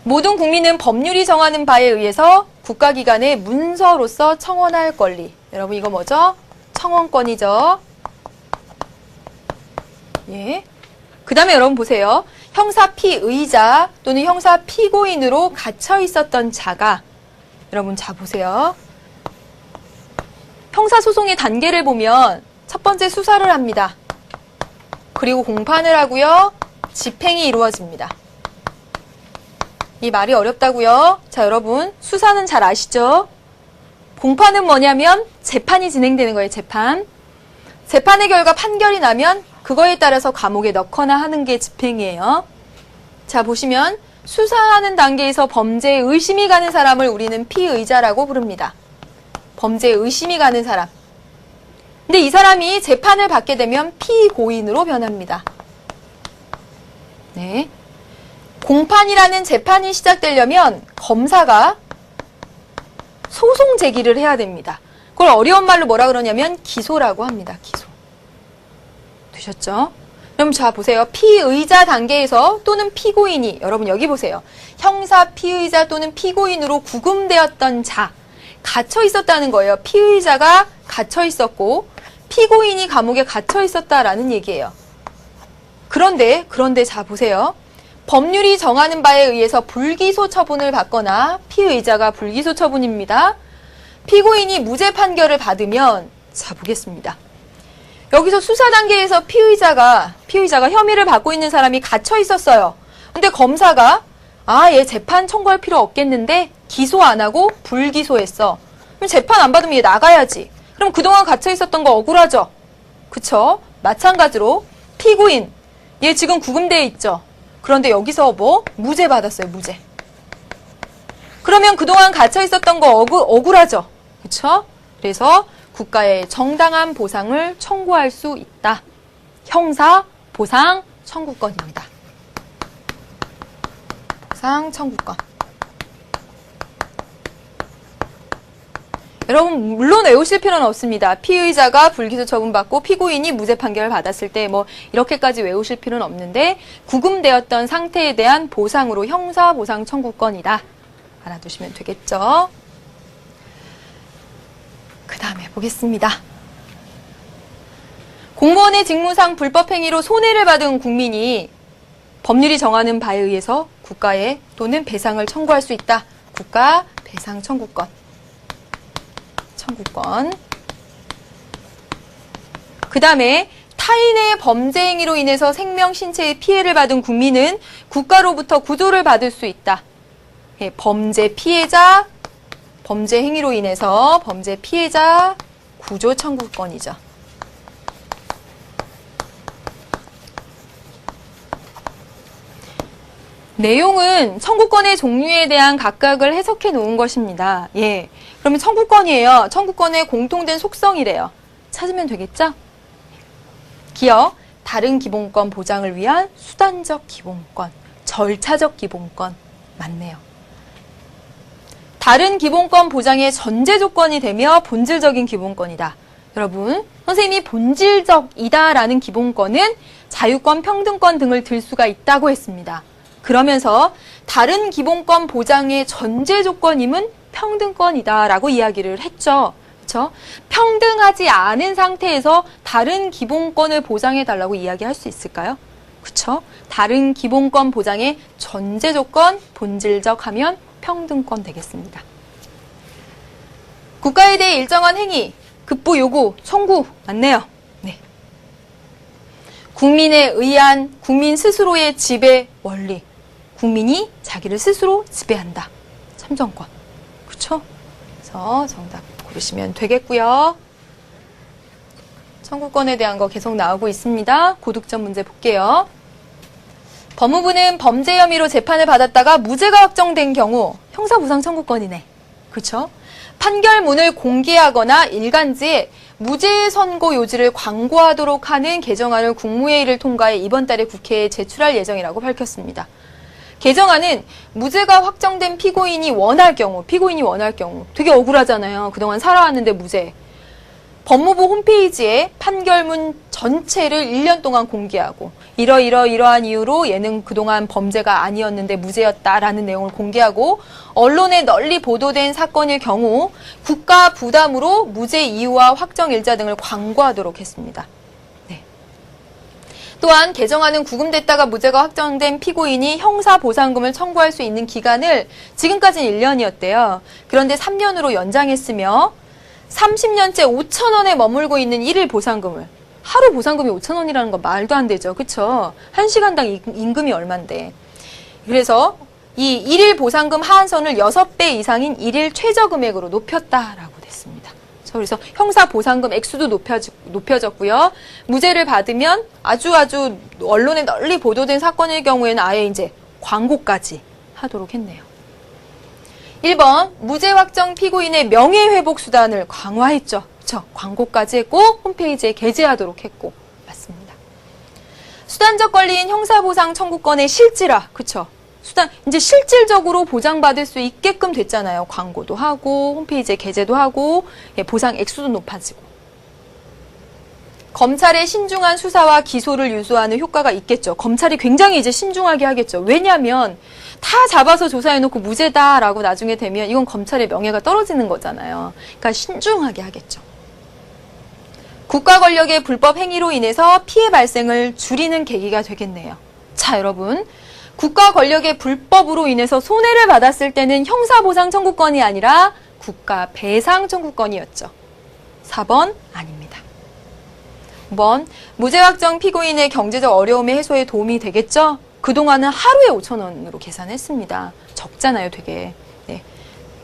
[SPEAKER 1] 모든 국민은 법률이 정하는 바에 의해서 국가기관의 문서로서 청원할 권리. 여러분, 이거 뭐죠? 청원권이죠. 예. 그 다음에 여러분 보세요. 형사 피의자 또는 형사 피고인으로 갇혀 있었던 자가, 여러분 자 보세요. 형사소송의 단계를 보면 첫 번째 수사를 합니다. 그리고 공판을 하고요. 집행이 이루어집니다. 이 말이 어렵다고요? 자, 여러분 수사는 잘 아시죠? 공판은 뭐냐면 재판이 진행되는 거예요. 재판의 결과 판결이 나면 그거에 따라서 감옥에 넣거나 하는 게 집행이에요. 자, 보시면 수사하는 단계에서 범죄에 의심이 가는 사람을 우리는 피의자라고 부릅니다. 범죄에 의심이 가는 사람. 근데 이 사람이 재판을 받게 되면 피고인으로 변합니다. 네. 공판이라는 재판이 시작되려면 검사가 소송 제기를 해야 됩니다. 그걸 어려운 말로 뭐라 그러냐면 기소라고 합니다. 기소. 되셨죠? 그럼 자 보세요. 피의자 단계에서 또는 피고인이, 여러분 여기 보세요. 형사 피의자 또는 피고인으로 구금되었던 자, 갇혀 있었다는 거예요. 피의자가 갇혀 있었고 피고인이 감옥에 갇혀 있었다라는 얘기예요. 그런데 자 보세요. 법률이 정하는 바에 의해서 불기소 처분을 받거나 피의자가 불기소 처분입니다. 피고인이 무죄 판결을 받으면, 자 보겠습니다. 여기서 수사 단계에서 피의자가 혐의를 받고 있는 사람이 갇혀 있었어요. 근데 검사가 얘 재판 청구할 필요 없겠는데 기소 안 하고 불기소했어. 그럼 재판 안 받으면 얘 나가야지. 그럼 그동안 갇혀 있었던 거 억울하죠? 그쵸? 마찬가지로 피고인, 얘 지금 구금되어 있죠? 그런데 여기서 무죄 받았어요. 무죄. 그러면 그동안 갇혀 있었던 거 억울하죠? 그쵸? 그래서 국가의 정당한 보상을 청구할 수 있다. 형사 보상 청구권입니다. 보상 청구권. 여러분 물론 외우실 필요는 없습니다. 피의자가 불기소 처분받고 피고인이 무죄 판결을 받았을 때 이렇게까지 외우실 필요는 없는데 구금되었던 상태에 대한 보상으로 형사 보상 청구권이다. 알아두시면 되겠죠. 그 다음에 보겠습니다. 공무원의 직무상 불법행위로 손해를 받은 국민이 법률이 정하는 바에 의해서 국가에 또는 배상을 청구할 수 있다. 국가 배상 청구권. 그 다음에 타인의 범죄 행위로 인해서 생명, 신체에 피해를 받은 국민은 국가로부터 구조를 받을 수 있다. 예, 범죄 피해자, 범죄 행위로 인해서 범죄 피해자 구조 청구권이죠. 내용은 청구권의 종류에 대한 각각을 해석해 놓은 것입니다. 예. 그러면 청구권이에요. 청구권의 공통된 속성이래요. 찾으면 되겠죠? 기억, 다른 기본권 보장을 위한 수단적 기본권, 절차적 기본권. 맞네요. 다른 기본권 보장의 전제 조건이 되며 본질적인 기본권이다. 여러분, 선생님이 본질적이다라는 기본권은 자유권, 평등권 등을 들 수가 있다고 했습니다. 그러면서 다른 기본권 보장의 전제 조건임은 평등권이다라고 이야기를 했죠. 그렇죠? 평등하지 않은 상태에서 다른 기본권을 보장해달라고 이야기할 수 있을까요? 그렇죠? 다른 기본권 보장의 전제 조건, 본질적 하면 평등권 되겠습니다. 국가에 대해 일정한 행위, 급부 요구, 청구 맞네요. 네. 국민에 의한 국민 스스로의 지배 원리. 국민이 자기를 스스로 지배한다. 참정권. 그렇죠? 그래서 정답 고르시면 되겠고요. 청구권에 대한 거 계속 나오고 있습니다. 고득점 문제 볼게요. 법무부는 범죄 혐의로 재판을 받았다가 무죄가 확정된 경우 형사보상 청구권이네. 그렇죠? 판결문을 공개하거나 일간지에 무죄 선고 요지를 광고하도록 하는 개정안을 국무회의를 통과해 이번 달에 국회에 제출할 예정이라고 밝혔습니다. 개정안은 무죄가 확정된 피고인이 원할 경우 되게 억울하잖아요. 그동안 살아왔는데 무죄. 법무부 홈페이지에 판결문 전체를 1년 동안 공개하고 이러한 이유로 얘는 그동안 범죄가 아니었는데 무죄였다라는 내용을 공개하고 언론에 널리 보도된 사건일 경우 국가 부담으로 무죄 이유와 확정 일자 등을 광고하도록 했습니다. 네. 또한 개정안은 구금됐다가 무죄가 확정된 피고인이 형사보상금을 청구할 수 있는 기간을 지금까지는 1년이었대요. 그런데 3년으로 연장했으며 30년째 5,000원에 머물고 있는 1일 보상금을 하루 보상금이 5,000원이라는 건 말도 안 되죠. 그렇죠? 1시간당 임금이 얼만데. 그래서 이 1일 보상금 하한선을 6배 이상인 1일 최저금액으로 높였다라고 됐습니다. 그래서 형사보상금 액수도 높여졌고요. 무죄를 받으면 아주 언론에 널리 보도된 사건일 경우에는 아예 이제 광고까지 하도록 했네요. 1번 무죄 확정 피고인의 명예회복 수단을 강화했죠. 그렇죠? 광고까지 했고 홈페이지에 게재하도록 했고 맞습니다. 수단적 권리인 형사보상 청구권의 실질화. 그렇죠? 이제 실질적으로 보장받을 수 있게끔 됐잖아요. 광고도 하고 홈페이지에 게재도 하고 보상 액수도 높아지고. 검찰의 신중한 수사와 기소를 유도하는 효과가 있겠죠. 검찰이 굉장히 이제 신중하게 하겠죠. 왜냐하면 다 잡아서 조사해놓고 무죄다라고 나중에 되면 이건 검찰의 명예가 떨어지는 거잖아요. 그러니까 신중하게 하겠죠. 국가 권력의 불법 행위로 인해서 피해 발생을 줄이는 계기가 되겠네요. 자, 여러분. 국가 권력의 불법으로 인해서 손해를 받았을 때는 형사보상 청구권이 아니라 국가 배상 청구권이었죠. 4번 아닙니다. 5번 무죄 확정 피고인의 경제적 어려움의 해소에 도움이 되겠죠? 그동안은 하루에 5,000원으로 계산했습니다. 적잖아요, 되게. 네,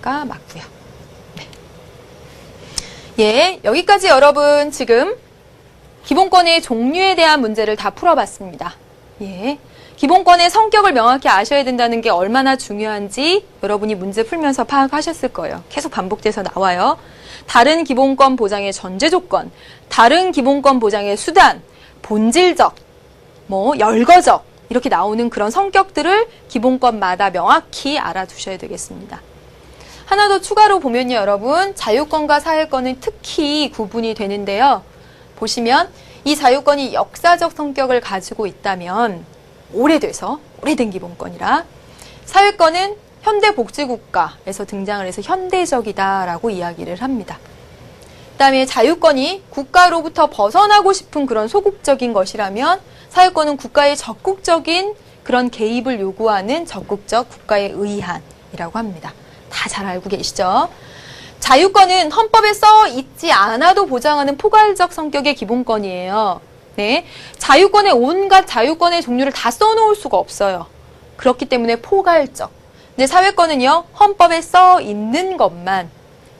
[SPEAKER 1] 가 맞고요. 네. 예, 여기까지 여러분 지금 기본권의 종류에 대한 문제를 다 풀어봤습니다. 예. 기본권의 성격을 명확히 아셔야 된다는 게 얼마나 중요한지 여러분이 문제 풀면서 파악하셨을 거예요. 계속 반복돼서 나와요. 다른 기본권 보장의 전제 조건, 다른 기본권 보장의 수단, 본질적, 열거적 이렇게 나오는 그런 성격들을 기본권마다 명확히 알아두셔야 되겠습니다. 하나 더 추가로 보면요, 여러분. 자유권과 사회권은 특히 구분이 되는데요. 보시면 이 자유권이 역사적 성격을 가지고 있다면 오래된 기본권이라 사회권은 현대복지국가에서 등장을 해서 현대적이다라고 이야기를 합니다. 그다음에 자유권이 국가로부터 벗어나고 싶은 그런 소극적인 것이라면 사회권은 국가의 적극적인 그런 개입을 요구하는 적극적 국가의 의한이라고 합니다. 다 잘 알고 계시죠? 자유권은 헌법에 써 있지 않아도 보장하는 포괄적 성격의 기본권이에요. 네, 자유권의 온갖 자유권의 종류를 다 써놓을 수가 없어요. 그렇기 때문에 포괄적. 근데 사회권은요, 헌법에 써 있는 것만,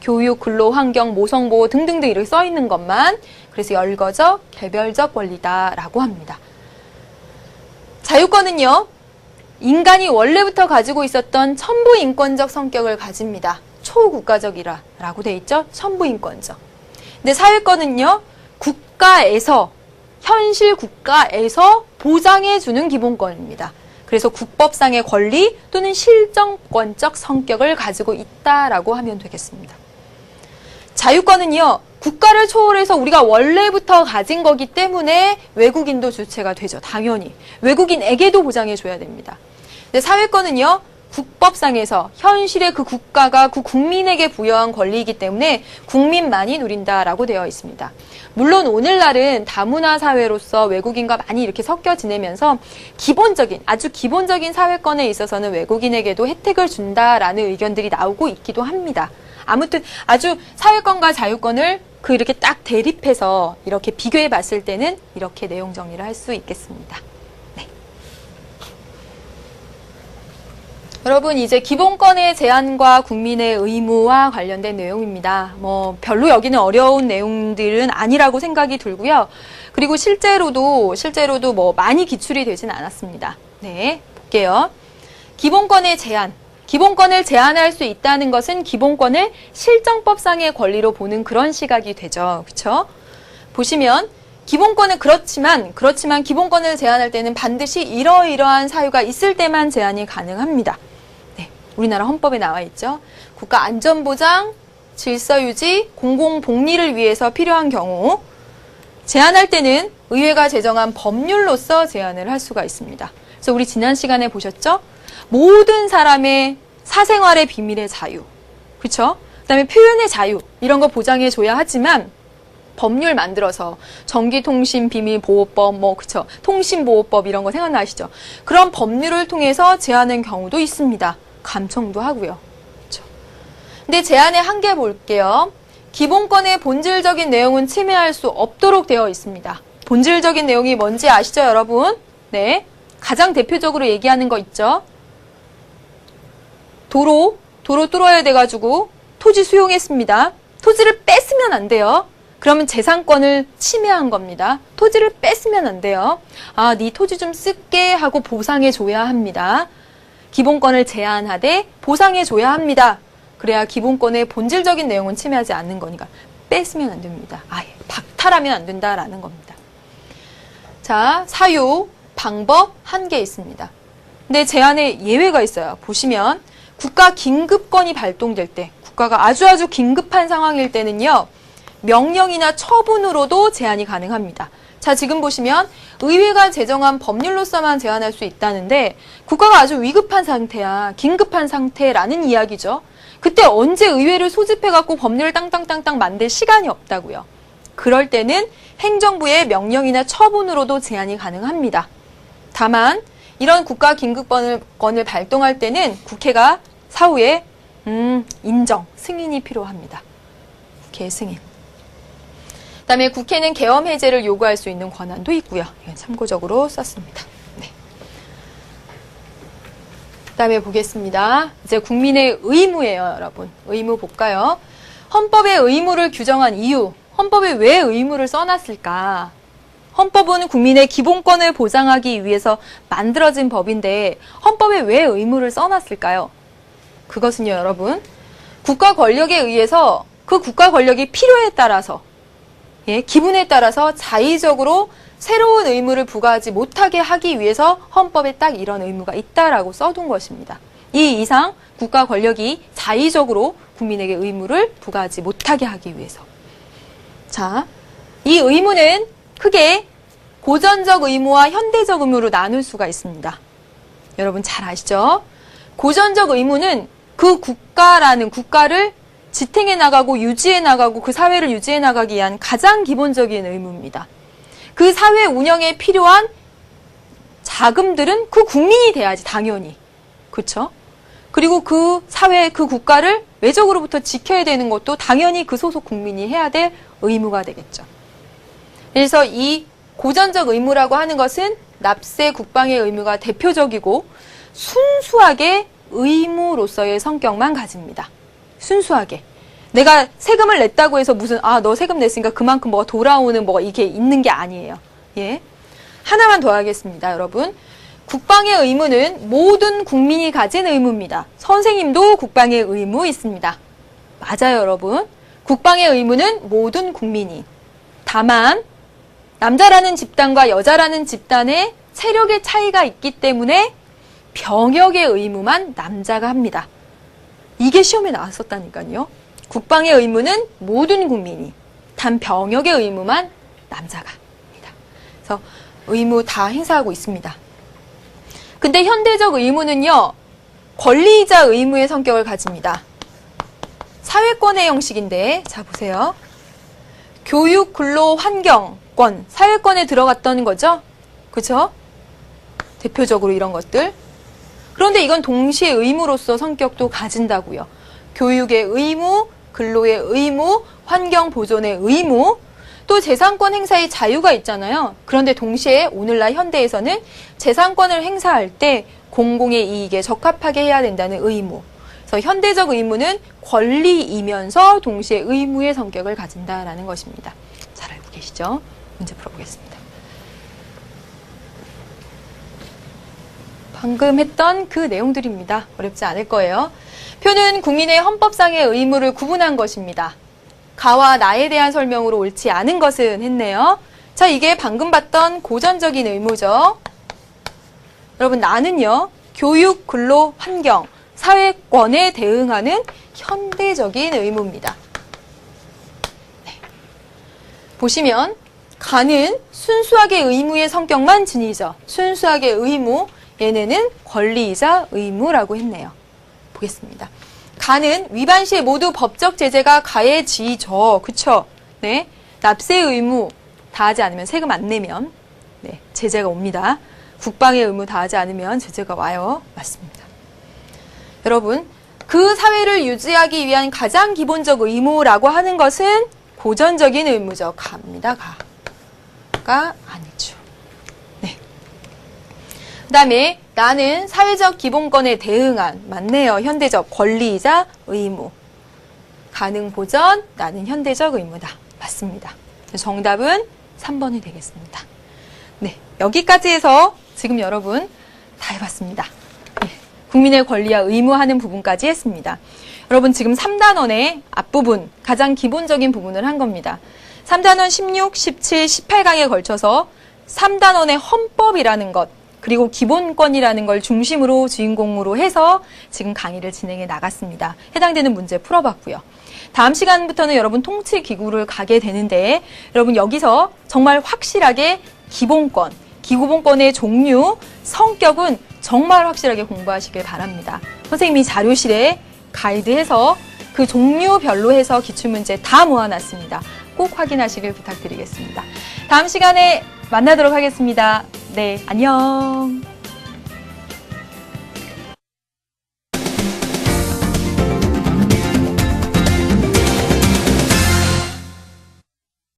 [SPEAKER 1] 교육, 근로, 환경, 모성보호 등등등 이렇게 써 있는 것만, 그래서 열거적, 개별적 권리다라고 합니다. 자유권은요, 인간이 원래부터 가지고 있었던 천부인권적 성격을 가집니다. 초국가적이라고 돼 있죠? 천부인권적. 근데 사회권은요, 현실 국가에서 보장해주는 기본권입니다. 그래서 국법상의 권리 또는 실정권적 성격을 가지고 있다라고 하면 되겠습니다. 자유권은요, 국가를 초월해서 우리가 원래부터 가진 거기 때문에 외국인도 주체가 되죠. 당연히. 외국인에게도 보장해줘야 됩니다. 근데 사회권은요, 국법상에서 현실의 그 국가가 그 국민에게 부여한 권리이기 때문에 국민만이 누린다라고 되어 있습니다. 물론 오늘날은 다문화 사회로서 외국인과 많이 이렇게 섞여 지내면서 기본적인, 아주 기본적인 사회권에 있어서는 외국인에게도 혜택을 준다라는 의견들이 나오고 있기도 합니다. 아무튼 아주 사회권과 자유권을 이렇게 딱 대립해서 이렇게 비교해 봤을 때는 이렇게 내용 정리를 할 수 있겠습니다. 네. 여러분, 이제 기본권의 제한과 국민의 의무와 관련된 내용입니다. 별로 여기는 어려운 내용들은 아니라고 생각이 들고요. 그리고 실제로도 많이 기출이 되진 않았습니다. 네, 볼게요. 기본권의 제한. 기본권을 제한할 수 있다는 것은 기본권을 실정법상의 권리로 보는 그런 시각이 되죠. 그렇죠? 보시면 기본권은 그렇지만 기본권을 제한할 때는 반드시 이러이러한 사유가 있을 때만 제한이 가능합니다. 네, 우리나라 헌법에 나와 있죠. 국가 안전보장, 질서유지, 공공복리를 위해서 필요한 경우 제한할 때는 의회가 제정한 법률로서 제한을 할 수가 있습니다. 그래서 우리 지난 시간에 보셨죠? 모든 사람의 사생활의 비밀의 자유, 그렇죠? 그다음에 표현의 자유 이런 거 보장해줘야 하지만 법률 만들어서 전기통신비밀보호법, 그렇죠? 통신보호법 이런 거 생각나시죠? 그런 법률을 통해서 제한하는 경우도 있습니다. 감청도 하고요. 그렇죠? 근데 제한의 한계 볼게요. 기본권의 본질적인 내용은 침해할 수 없도록 되어 있습니다. 본질적인 내용이 뭔지 아시죠, 여러분? 네, 가장 대표적으로 얘기하는 거 있죠? 도로 뚫어야 돼가지고 토지 수용했습니다. 토지를 뺏으면 안 돼요. 그러면 재산권을 침해한 겁니다. 토지를 뺏으면 안 돼요. 아, 네 토지 좀 쓸게 하고 보상해줘야 합니다. 기본권을 제한하되 보상해줘야 합니다. 그래야 기본권의 본질적인 내용은 침해하지 않는 거니까 뺏으면 안 됩니다. 아예 박탈하면 안 된다라는 겁니다. 자, 사유, 방법, 한계 있습니다. 근데 제한에 예외가 있어요. 보시면 국가 긴급권이 발동될 때, 국가가 아주 긴급한 상황일 때는요, 명령이나 처분으로도 제한이 가능합니다. 자, 지금 보시면 의회가 제정한 법률로서만 제한할 수 있다는데 국가가 아주 위급한 상태야, 긴급한 상태라는 이야기죠. 그때 언제 의회를 소집해갖고 법률을 땅땅땅땅 만들 시간이 없다고요. 그럴 때는 행정부의 명령이나 처분으로도 제한이 가능합니다. 다만 이런 국가 긴급권을 발동할 때는 국회가 사후에 인정, 승인이 필요합니다. 국회 승인. 그다음에 국회는 계엄 해제를 요구할 수 있는 권한도 있고요. 이건 참고적으로 썼습니다. 네. 그다음에 보겠습니다. 이제 국민의 의무예요, 여러분. 의무 볼까요? 헌법의 의무를 규정한 이유. 헌법에 왜 의무를 써놨을까? 헌법은 국민의 기본권을 보장하기 위해서 만들어진 법인데 헌법에 왜 의무를 써놨을까요? 그것은요, 여러분, 국가 권력에 의해서 그 국가 권력이 필요에 따라서, 기분에 따라서 자의적으로 새로운 의무를 부과하지 못하게 하기 위해서 헌법에 딱 이런 의무가 있다라고 써둔 것입니다. 이 이상 국가 권력이 자의적으로 국민에게 의무를 부과하지 못하게 하기 위해서. 자, 이 의무는 크게 고전적 의무와 현대적 의무로 나눌 수가 있습니다. 여러분 잘 아시죠? 고전적 의무는 그 국가를 지탱해 나가고 유지해 나가고 그 사회를 유지해 나가기 위한 가장 기본적인 의무입니다. 그 사회 운영에 필요한 자금들은 그 국민이 돼야지, 당연히. 그렇죠? 그리고 그 사회, 그 국가를 외적으로부터 지켜야 되는 것도 당연히 그 소속 국민이 해야 될 의무가 되겠죠. 그래서 이 고전적 의무라고 하는 것은 납세 국방의 의무가 대표적이고 순수하게 의무로서의 성격만 가집니다. 순수하게. 내가 세금을 냈다고 해서 무슨 너 세금 냈으니까 그만큼 뭐가 돌아오는 뭐가 이게 있는 게 아니에요. 예. 하나만 더 하겠습니다, 여러분. 국방의 의무는 모든 국민이 가진 의무입니다. 선생님도 국방의 의무 있습니다. 맞아요, 여러분. 국방의 의무는 모든 국민이. 다만 남자라는 집단과 여자라는 집단의 체력의 차이가 있기 때문에 병역의 의무만 남자가 합니다. 이게 시험에 나왔었다니까요. 국방의 의무는 모든 국민이, 단 병역의 의무만 남자가 합니다. 그래서 의무 다 행사하고 있습니다. 근데 현대적 의무는요, 권리이자 의무의 성격을 가집니다. 사회권의 형식인데, 자 보세요. 교육, 근로, 환경권, 사회권에 들어갔던 거죠? 그렇죠? 대표적으로 이런 것들. 그런데 이건 동시에 의무로서 성격도 가진다고요. 교육의 의무, 근로의 의무, 환경 보존의 의무, 또 재산권 행사의 자유가 있잖아요. 그런데 동시에 오늘날 현대에서는 재산권을 행사할 때 공공의 이익에 적합하게 해야 된다는 의무. 그래서 현대적 의무는 권리이면서 동시에 의무의 성격을 가진다라는 것입니다. 잘 알고 계시죠? 문제 풀어보겠습니다. 방금 했던 그 내용들입니다. 어렵지 않을 거예요. 표는 국민의 헌법상의 의무를 구분한 것입니다. 가와 나에 대한 설명으로 옳지 않은 것은 했네요. 자, 이게 방금 봤던 고전적인 의무죠. 여러분, 나는요, 교육, 근로, 환경, 사회권에 대응하는 현대적인 의무입니다. 네. 보시면 가는 순수하게 의무의 성격만 지니죠. 순수하게 의무, 얘네는 권리이자 의무라고 했네요. 보겠습니다. 가는 위반 시에 모두 법적 제재가 가해지죠. 그쵸? 네. 납세 의무 다하지 않으면 세금 안 내면 네, 제재가 옵니다. 국방의 의무 다하지 않으면 제재가 와요. 맞습니다. 여러분, 그 사회를 유지하기 위한 가장 기본적 의무라고 하는 것은 고전적인 의무죠. 가입니다. 가가 아니죠. 네. 그 다음에 나는 사회적 기본권에 대응한, 맞네요. 현대적 권리이자 의무. 가능 보전, 나는 현대적 의무다. 맞습니다. 정답은 3번이 되겠습니다. 네, 여기까지 해서 지금 여러분 다 해봤습니다. 네, 국민의 권리와 의무하는 부분까지 했습니다. 여러분 지금 3단원의 앞부분, 가장 기본적인 부분을 한 겁니다. 3단원 16, 17, 18강에 걸쳐서 3단원의 헌법이라는 것, 그리고 기본권이라는 걸 중심으로 주인공으로 해서 지금 강의를 진행해 나갔습니다. 해당되는 문제 풀어봤고요. 다음 시간부터는 여러분 통치기구를 가게 되는데 여러분 여기서 정말 확실하게 기본권, 기본권의 종류, 성격은 정말 확실하게 공부하시길 바랍니다. 선생님이 자료실에 가이드해서 그 종류별로 해서 기출문제 다 모아놨습니다. 꼭 확인하시길 부탁드리겠습니다. 다음 시간에 만나도록 하겠습니다. 네, 안녕.